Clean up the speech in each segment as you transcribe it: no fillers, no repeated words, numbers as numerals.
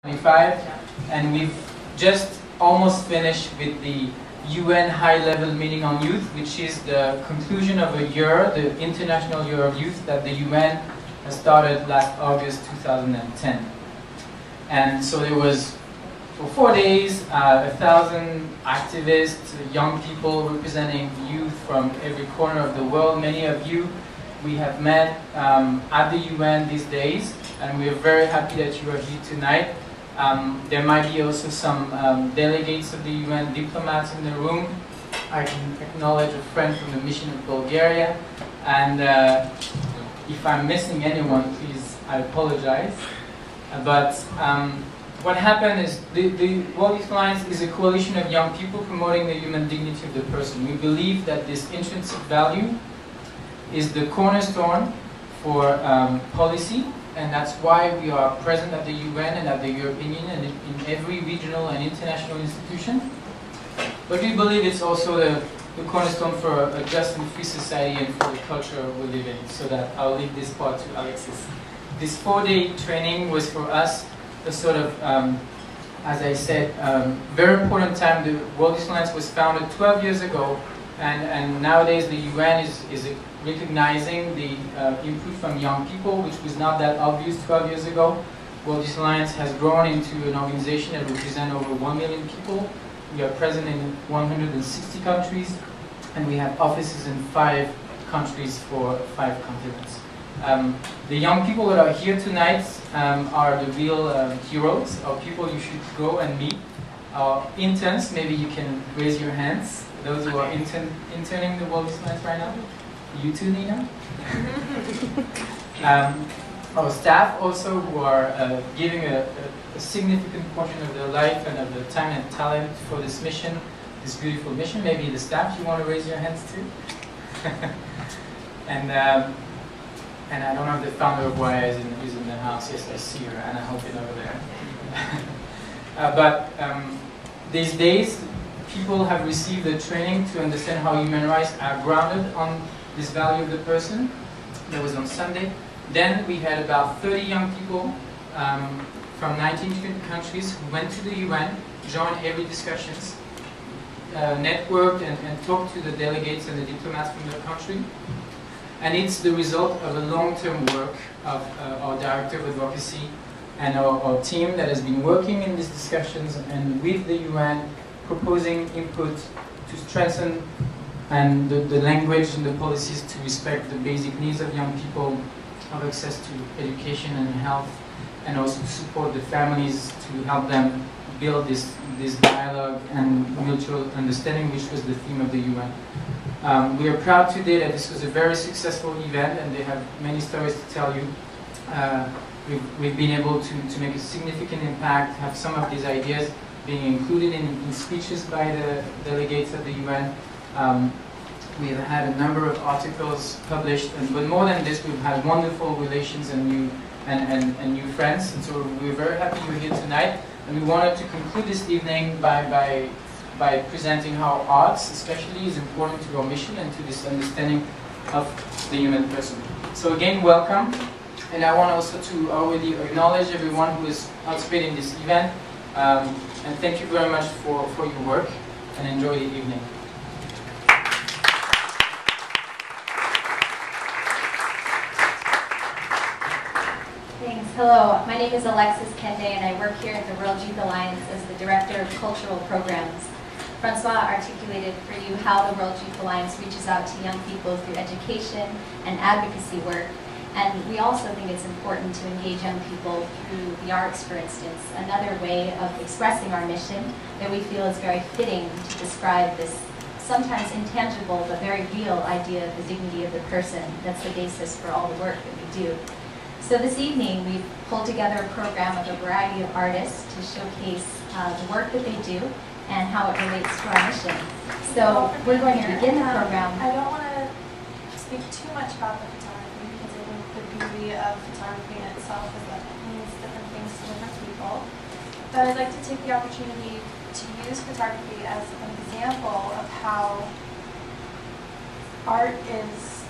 25, and we've just almost finished with the UN high-level meeting on youth, which is the conclusion of a year, the International Year of Youth that the UN has started last August 2010. And so there was, for 4 days, 1,000 activists, young people representing youth from every corner of the world. Many of you we have met at the UN these days, and we are very happy that you are here tonight. There might be also some delegates of the UN diplomats in the room. I can acknowledge a friend from the mission of Bulgaria, and if I'm missing anyone, please, I apologize. But what happened is the World Youth Alliance is a coalition of young people promoting the human dignity of the person. We believe that this intrinsic value is the cornerstone for policy, and that's why we are present at the UN and at the European Union and in every regional and international institution. But we believe it's also the cornerstone for a just and free society and for the culture we live in. So that I'll leave this part to Alexis. This 4-day training was for us a sort of, as I said, very important time. The World Youth Alliance was founded 12 years ago, and nowadays the UN is recognizing the input from young people, which was not that obvious 12 years ago. World Youth Alliance has grown into an organization that represents over 1 million people. We are present in 160 countries, and we have offices in 5 countries for 5 continents. The young people that are here tonight are the real heroes, or people you should go and meet. Our interns, maybe you can raise your hands, those who are interning the World Youth Alliance right now. You too, Nina. Our staff also, who are giving a significant portion of their life and of their time and talent for this mission, this beautiful mission. Maybe the staff, you want to raise your hands too? And I don't know if the founder of WYA is in the house. Yes, I see her, and I hope you're over there. But these days, people have received the training to understand how human rights are grounded on this value of the person. That was on Sunday. Then we had about 30 young people from 19 different countries who went to the UN, joined every discussions, networked and talked to the delegates and the diplomats from their country. And it's the result of a long-term work of our Director of Advocacy and our team that has been working in these discussions and with the UN, proposing input to strengthen and the language and the policies to respect the basic needs of young people, of access to education and health, and also to support the families to help them build this dialogue and mutual understanding, which was the theme of the UN. We are proud today that this was a very successful event, and they have many stories to tell you. We've been able to make a significant impact, have some of these ideas being included in speeches by the delegates of the UN. We have had a number of articles published, but more than this, we've had wonderful relations and new friends. And so we're very happy you're here tonight. And we wanted to conclude this evening by presenting how arts, especially, is important to our mission and to this understanding of the human person. So again, welcome. And I want also to already acknowledge everyone who is participating in this event. And thank you very much for your work, and enjoy the evening. Thanks. Hello, my name is Alexis Kende, and I work here at the World Youth Alliance as the Director of Cultural Programs. Francois articulated for you how the World Youth Alliance reaches out to young people through education and advocacy work. And we also think it's important to engage young people through the arts, for instance, another way of expressing our mission that we feel is very fitting to describe this sometimes intangible but very real idea of the dignity of the person. That's the basis for all the work that we do. So this evening we've pulled together a program of a variety of artists to showcase the work that they do and how it relates to our mission. So we're going to begin the program. I don't want to speak too much about the photography because I think the beauty of photography in itself is that it means different things to different people. But I'd like to take the opportunity to use photography as an example of how art is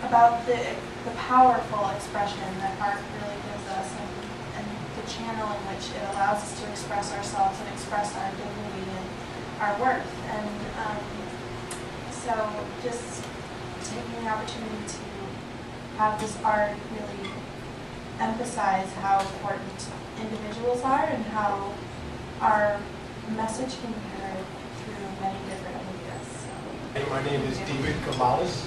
about the powerful expression that art really gives us, and the the channel in which it allows us to express ourselves and express our dignity and our worth. And so just taking the opportunity to have this art really emphasize how important individuals are and how our message can be heard through many different medias. So. My name is David Comales,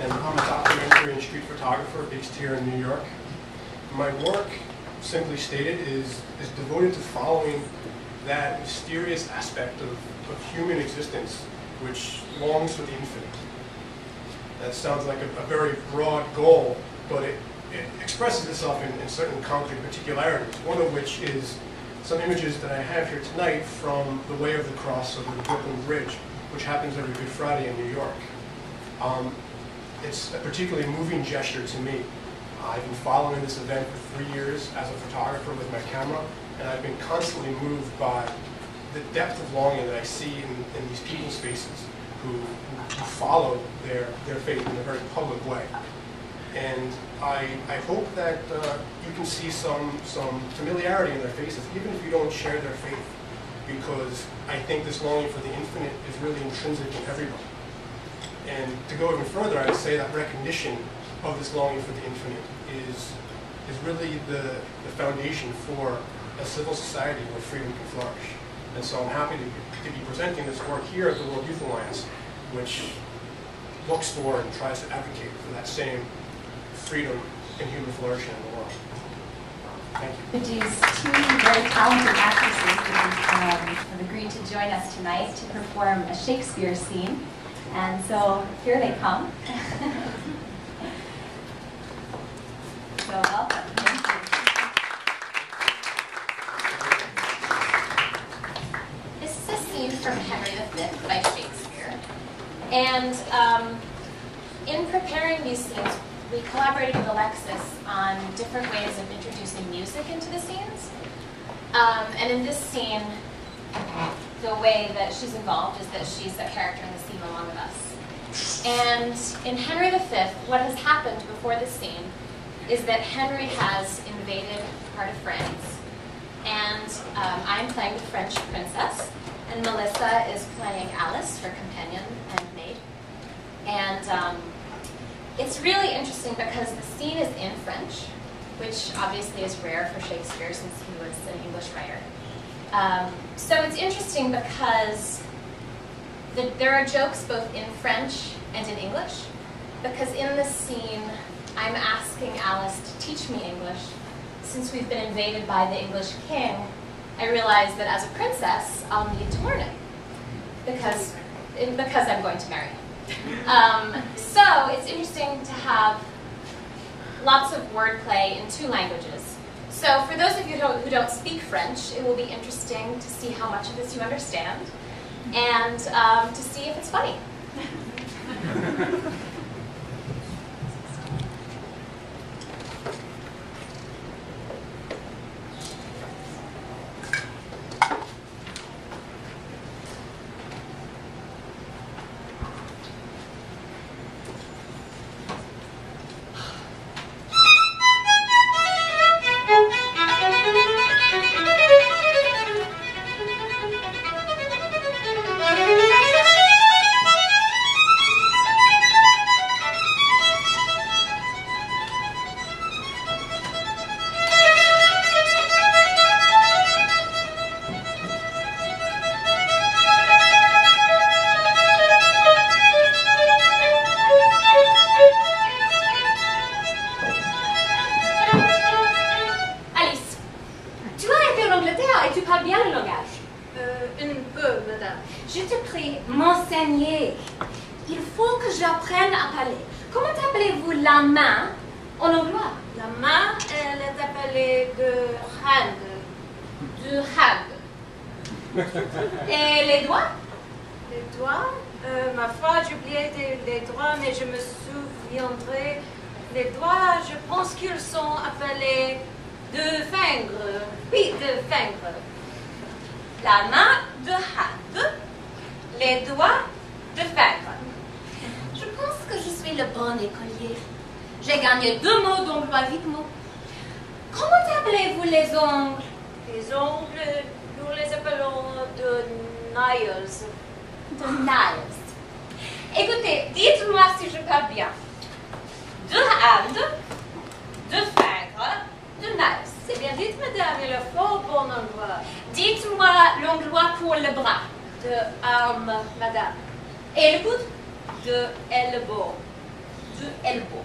and I'm a documentary and street photographer based here in New York. My work, simply stated, is devoted to following that mysterious aspect of human existence which longs for the infinite. That sounds like a very broad goal, but it expresses itself in certain concrete particularities, one of which is some images that I have here tonight from the Way of the Cross over the Brooklyn Bridge, which happens every Good Friday in New York. It's a particularly moving gesture to me. I've been following this event for 3 years as a photographer with my camera, and I've been constantly moved by the depth of longing that I see in these people's faces who follow their faith in a very public way. And I hope that you can see some familiarity in their faces, even if you don't share their faith, because I think this longing for the infinite is really intrinsic in everybody. And to go even further, I would say that recognition of this longing for the infinite is really the foundation for a civil society where freedom can flourish. And so I'm happy to be presenting this work here at the World Youth Alliance, which looks for and tries to advocate for that same freedom and human flourishing in the world. Thank you. These two very talented actresses have agreed to join us tonight to perform a Shakespeare scene. And so here they come. So welcome. Thank you. This is a scene from Henry V by Shakespeare. And in preparing these scenes, we collaborated with Alexis on different ways of introducing music into the scenes. And in this scene, the way that she's involved is that she's a character in the scene along with us. And in Henry V, what has happened before this scene is that Henry has invaded part of France. And I'm playing the French princess, and Melissa is playing Alice, her companion and maid. And it's really interesting because the scene is in French, which obviously is rare for Shakespeare since he was an English writer. So it's interesting because there are jokes both in French and in English, because in this scene I'm asking Alice to teach me English. Since we've been invaded by the English king, I realized that as a princess I'll need to learn it because I'm going to marry him. So it's interesting to have lots of wordplay in two languages. So for those of you who don't speak French, it will be interesting to see how much of this you understand and to see if it's funny. Et les doigts? Les doigts? Ma foi, j'ai oublié les doigts, mais je me souviendrai. Les doigts, je pense qu'ils sont appelés de fingres. Oui, de fingres. La main de hand. Les doigts de fingre. Je pense que je suis le bon écolier. J'ai gagné 2 mots d'emploi vite mots. Comment appelez-vous les ongles? Les ongles, nous les appelons de nails. De nails. Écoutez, dites-moi si je parle bien. De hand, de finger, de nails. C'est bien dit, madame, il a fort bon endroit. Dites-moi l'endroit pour le bras. De arme, madame. Et le coude? De elbow. De elbow.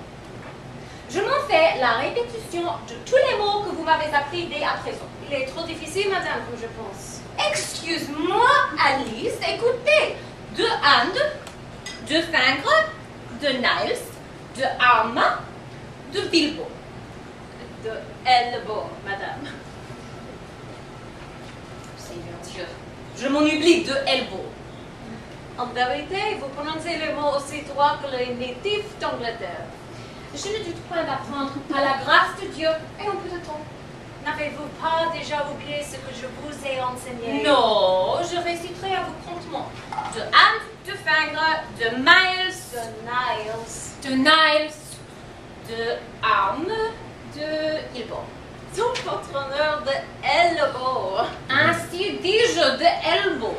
Je m'en fais la répétition de tous les mots que vous m'avez appris dès à présent. Il est trop difficile, madame, comme je pense. Excuse-moi, Alice, écoutez. De hand, de finger, de nails, de arm, de bilbo. De elbow, madame. Seigneur Dieu, je m'en oublie de elbow. En vérité, vous prononcez le mot aussi droit que les natifs d'Angleterre. Je ne doute point d'apprendre à la grâce de Dieu et un peu de temps. N'avez-vous pas déjà oublié ce que je vous ai enseigné? Non, je réciterai à vous promptement. De hand, de finger, de miles, De nails. de nails, de arm, de elbow. Tout votre honneur de elbow. Ainsi dis-je de elbow.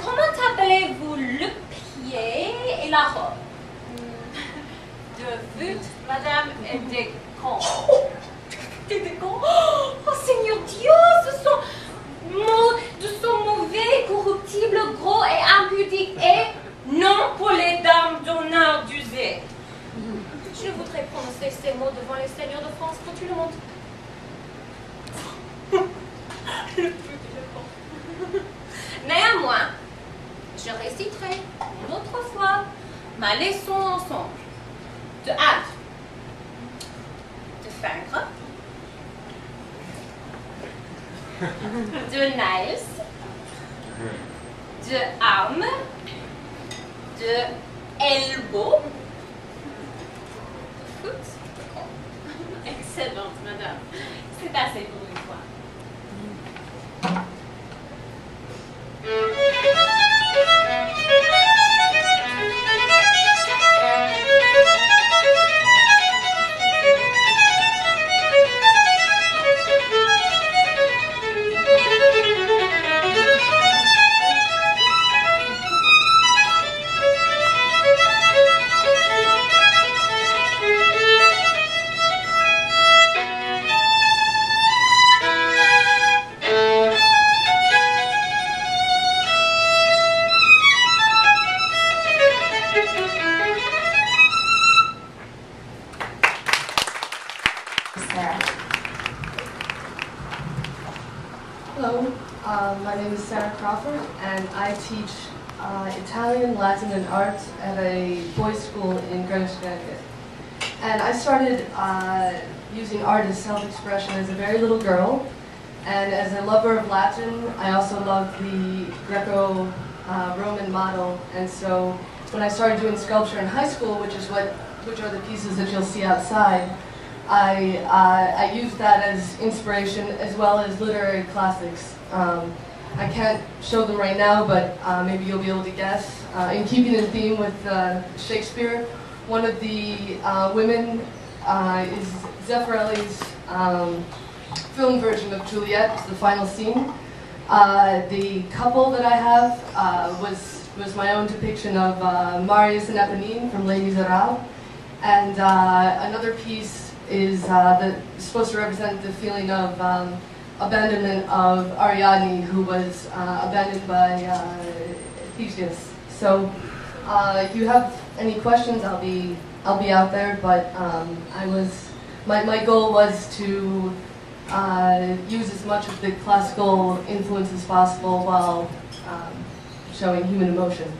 Comment appelez-vous le pied et la robe? De but, madame, et des cons. Des cons? Oh Seigneur Dieu, ce sont mauvais, corruptibles, gros et impudiques et non pour les dames d'honneur d'user. Je voudrais prononcer ces mots devant les seigneurs de France quand tu le montres. Le plus éloquent. Néanmoins, je réciterai une autre fois ma leçon ensemble. De hand, de finger, de nails, de arm, de elbow, de foot. Excellente, madame. C'est assez pour une fois. Hello, my name is Sarah Crawford, and I teach Italian, Latin, and art at a boys' school in Greenwich, Connecticut. And I started using art as self-expression as a very little girl, and as a lover of Latin, I also love the Greco-Roman model. And so when I started doing sculpture in high school, which are the pieces that you'll see outside, I used that as inspiration as well as literary classics. I can't show them right now, but maybe you'll be able to guess. In keeping in theme with Shakespeare, one of the women is Zeffirelli's film version of Juliet, the final scene. The couple that I have was my own depiction of Marius and Eponine from Ladies Arab. And another piece is supposed to represent the feeling of abandonment of Ariadne, who was abandoned by Theseus. So, if you have any questions, I'll be out there. But my goal was to use as much of the classical influence as possible while showing human emotion.